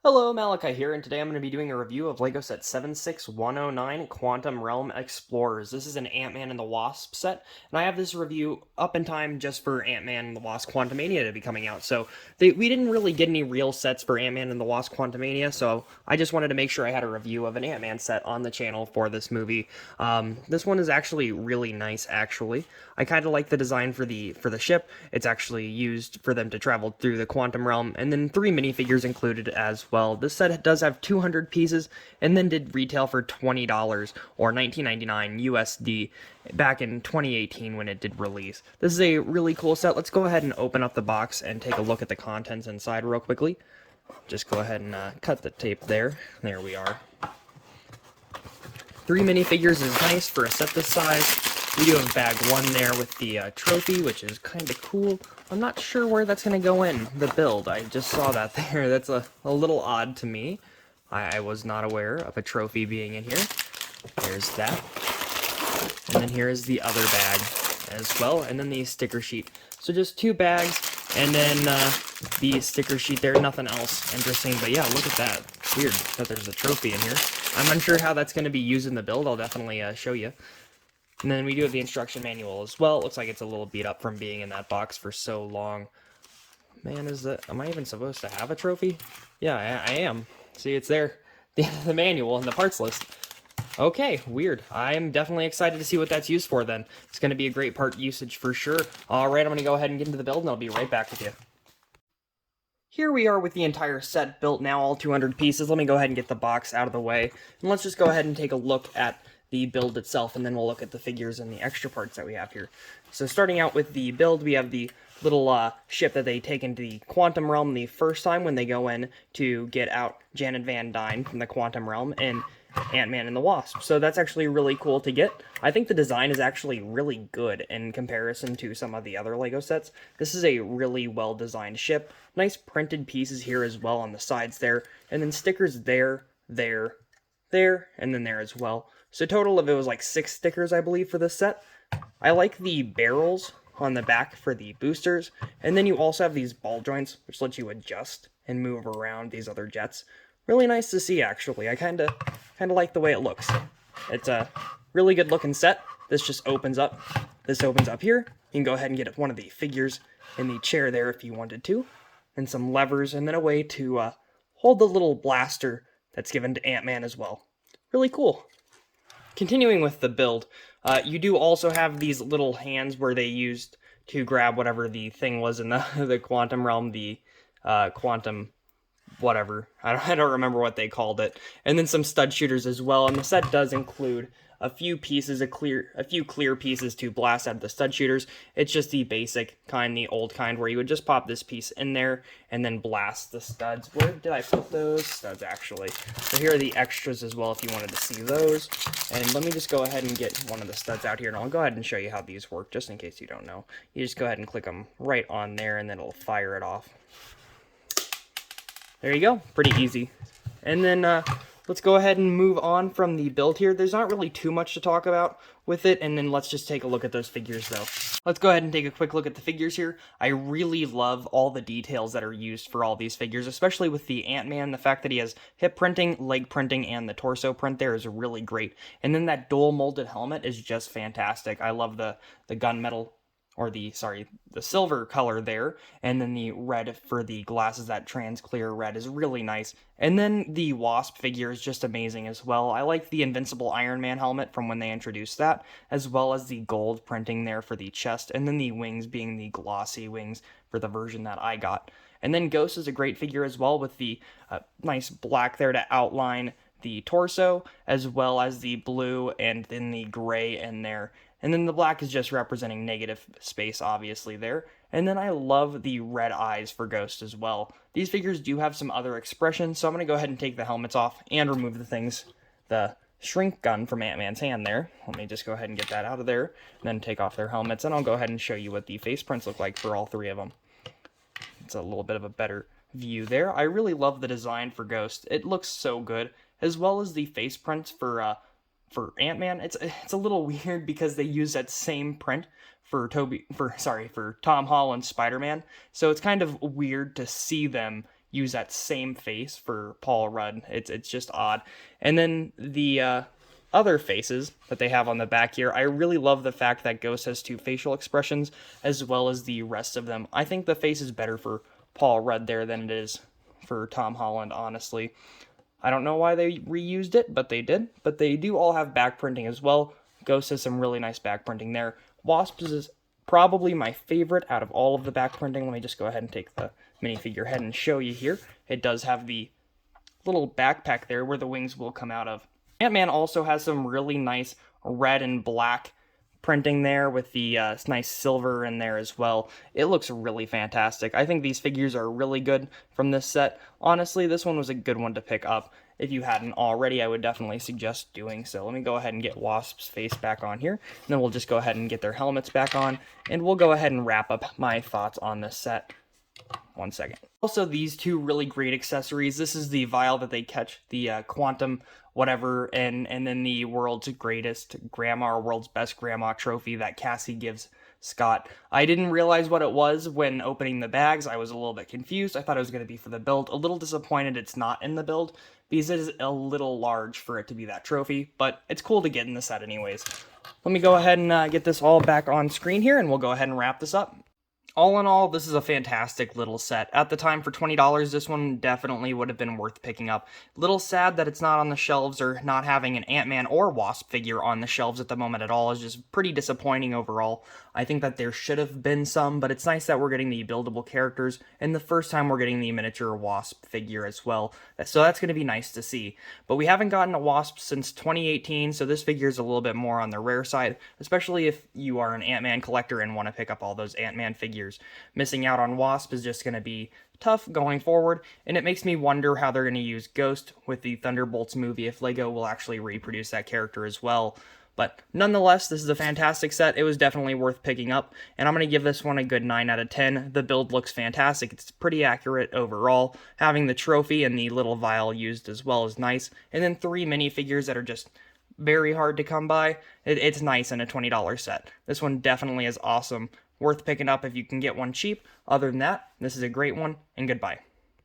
Hello, Malachi here, and today I'm going to be doing a review of LEGO set 76109 Quantum Realm Explorers. This is an Ant-Man and the Wasp set, and I have this review up in time just for Ant-Man and the Wasp Quantumania to be coming out. So we didn't really get any real sets for Ant-Man and the Wasp Quantumania, so I just wanted to make sure I had a review of an Ant-Man set on the channel for this movie. This one is actually really nice, actually. I kind of like the design for the ship. It's actually used for them to travel through the quantum realm, and then 3 minifigures included as well. This set does have 200 pieces, and then did retail for $20 or $19.99 USD back in 2018 when it did release. This is a really cool set. Let's go ahead and open up the box and take a look at the contents inside real quickly. Just go ahead and cut the tape there. There we are. 3 minifigures is nice for a set this size. We do have bag 1 there with the trophy, which is kind of cool. I'm not sure where that's going to go in the build. I just saw that there. That's a little odd to me. I was not aware of a trophy being in here. There's that. And then here is the other bag as well. And then the sticker sheet. So just 2 bags. And then the sticker sheet there. Nothing else interesting. But yeah, look at that. Weird that there's a trophy in here. I'm unsure how that's going to be used in the build. I'll definitely show you. And then we do have the instruction manual as well. It looks like it's a little beat up from being in that box for so long. Man, am I even supposed to have a trophy? Yeah, I am. See, it's there. The manual and the parts list. Okay, weird. I'm definitely excited to see what that's used for then. It's going to be a great part usage for sure. Alright, I'm going to go ahead and get into the build and I'll be right back with you. Here we are with the entire set built now, all 200 pieces. Let me go ahead and get the box out of the way. And let's just go ahead and take a look at the build itself, and then we'll look at the figures and the extra parts that we have here. So starting out with the build, we have the little ship that they take into the quantum realm the first time when they go in to get out Janet Van Dyne from the quantum realm and Ant-Man and the Wasp. So that's actually really cool to get. I think the design is actually really good in comparison to some of the other LEGO sets. This is a really well-designed ship. Nice printed pieces here as well on the sides there, and then stickers there, there, and then there as well. So total of it was like 6 stickers, I believe, for this set. I like the barrels on the back for the boosters, and then you also have these ball joints, which let you adjust and move around these other jets. Really nice to see, actually. I kind of like the way it looks. It's a really good looking set. This just opens up. This opens up here. You can go ahead and get one of the figures in the chair there if you wanted to, and some levers, and then a way to hold the little blaster that's given to Ant-Man as well. Really cool. Continuing with the build, you do also have these little hands where they used to grab whatever the thing was in the quantum realm, the quantum whatever. I don't remember what they called it. And then some stud shooters as well. And the set does include a few clear pieces to blast out of the stud shooters. It's just the basic kind, the old kind, where you would just pop this piece in there and then blast the studs. Where did I put those studs, actually? So here are the extras as well if you wanted to see those. And let me just go ahead and get one of the studs out here, and I'll go ahead and show you how these work, just in case you don't know. You just go ahead and click them right on there, and then it'll fire it off. There you go. Pretty easy. And then let's go ahead and move on from the build here. There's not really too much to talk about with it, and then let's just take a look at those figures, though. Let's go ahead and take a quick look at the figures here. I really love all the details that are used for all these figures, especially with the Ant-Man. The fact that he has hip printing, leg printing, and the torso print there is really great. And then that dual molded helmet is just fantastic. I love the gunmetal, or the silver color there, and then the red for the glasses, that trans clear red is really nice. And then the Wasp figure is just amazing as well. I like the Invincible Iron Man helmet from when they introduced that, as well as the gold printing there for the chest, and then the wings being the glossy wings for the version that I got. And then Ghost is a great figure as well, with the nice black there to outline the torso, as well as the blue and then the gray in there. And then the black is just representing negative space, obviously, there. And then I love the red eyes for Ghost as well. These figures do have some other expressions, so I'm going to go ahead and take the helmets off and remove the shrink gun from Ant-Man's hand there. Let me just go ahead and get that out of there, and then take off their helmets, and I'll go ahead and show you what the face prints look like for all 3 of them. It's a little bit of a better view there. I really love the design for Ghost. It looks so good, as well as the face prints for Ant-Man. It's a little weird because they use that same print for Tom Holland's Spider-Man. So it's kind of weird to see them use that same face for Paul Rudd. It's just odd. And then the other faces that they have on the back here, I really love the fact that Ghost has two facial expressions as well as the rest of them. I think the face is better for Paul Rudd there than it is for Tom Holland, honestly. I don't know why they reused it, but they did. But they do all have back printing as well. Ghost has some really nice back printing there. Wasp is probably my favorite out of all of the back printing. Let me just go ahead and take the minifigure head and show you here. It does have the little backpack there where the wings will come out of. Ant-Man also has some really nice red and black printing there with the nice silver in there as well. It looks really fantastic. I think these figures are really good from this set. Honestly, this one was a good one to pick up. If you hadn't already, I would definitely suggest doing so. Let me go ahead and get Wasp's face back on here, and then we'll just go ahead and get their helmets back on, and we'll go ahead and wrap up my thoughts on this set. 1 second. Also, these two really great accessories. This is the vial that they catch the quantum whatever, and then the world's greatest grandma or world's best grandma trophy that Cassie gives Scott. I didn't realize what it was when opening the bags. I was a little bit confused. I thought it was going to be for the build. A little disappointed it's not in the build because it is a little large for it to be that trophy, but it's cool to get in the set anyways. Let me go ahead and get this all back on screen here, and we'll go ahead and wrap this up. All in all, this is a fantastic little set. At the time, for $20, this one definitely would have been worth picking up. Little sad that it's not on the shelves, or not having an Ant-Man or Wasp figure on the shelves at the moment at all is just pretty disappointing overall. I think that there should have been some, but it's nice that we're getting the buildable characters, and the first time we're getting the miniature Wasp figure as well. So that's going to be nice to see. But we haven't gotten a Wasp since 2018, so this figure is a little bit more on the rare side, especially if you are an Ant-Man collector and want to pick up all those Ant-Man figures. Missing out on Wasp is just going to be tough going forward, and it makes me wonder how they're going to use Ghost with the Thunderbolts movie, if LEGO will actually reproduce that character as well. But nonetheless, this is a fantastic set. It was definitely worth picking up, and I'm going to give this one a good 9 out of 10. The build looks fantastic. It's pretty accurate overall. Having the trophy and the little vial used as well is nice. And then 3 minifigures that are just very hard to come by. It's nice in a $20 set. This one definitely is awesome. Worth picking up if you can get one cheap. Other than that, this is a great one, and goodbye.